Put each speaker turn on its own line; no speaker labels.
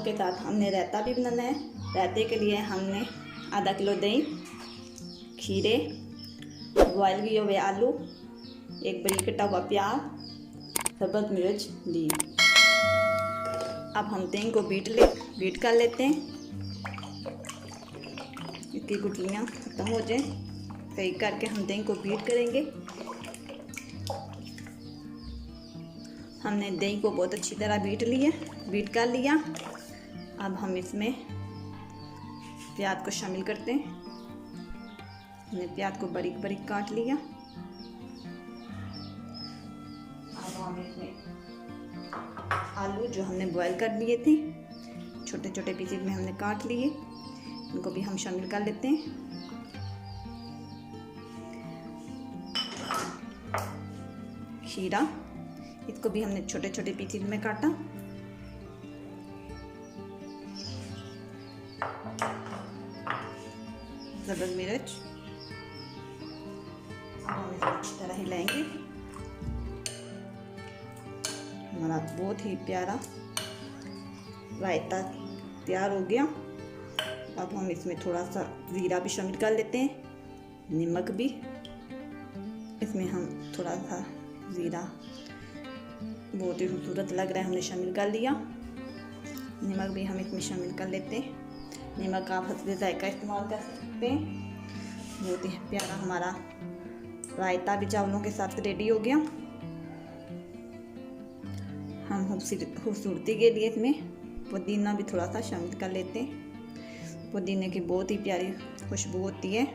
के साथ हमने रायता भी बनाना है। रायते के लिए हमने आधा किलो दही, खीरे, बॉयल किए हुए आलू, एक बारीक कटा हुआ प्याज, सब्ज़ मिर्च ली। अब हम दही को बीट कर लेते हैं, इसकी गुठलियाँ खत्म हो जाए। सही करके हम दही को बीट करेंगे। हमने दही को बहुत अच्छी तरह बीट कर लिया। अब हम इसमें प्याज को शामिल करते हैं। हमने प्याज को बारीक बारीक काट लिया। अब हम इसमें आलू जो हमने बॉयल कर लिए थे छोटे छोटे पीसेस में हमने काट लिए, इनको भी हम शामिल कर लेते हैं। खीरा, इसको भी हमने छोटे छोटे पीसेस में काटा। सब्ज़ मिर्च, हम इसे अच्छी तरह हिलाएंगे। हमारा बहुत ही प्यारा रायता तैयार हो गया। अब हम इसमें थोड़ा सा ज़ीरा भी शामिल कर लेते हैं, नमक भी इसमें हम थोड़ा सा ज़ीरा बहुत ही खूबसूरत लग रहा है, हमने शामिल कर लिया। नमक भी हम इसमें शामिल कर लेते हैं। नमक आप हस्बे जायका इस्तेमाल कर सकते हैं। बहुत ही प्यारा हमारा रायता भी चावलों के साथ रेडी हो गया। हम खूबसूरती के लिए इसमें पुदीना भी थोड़ा सा शामिल कर लेते हैं। पुदीने की बहुत ही प्यारी खुशबू होती है।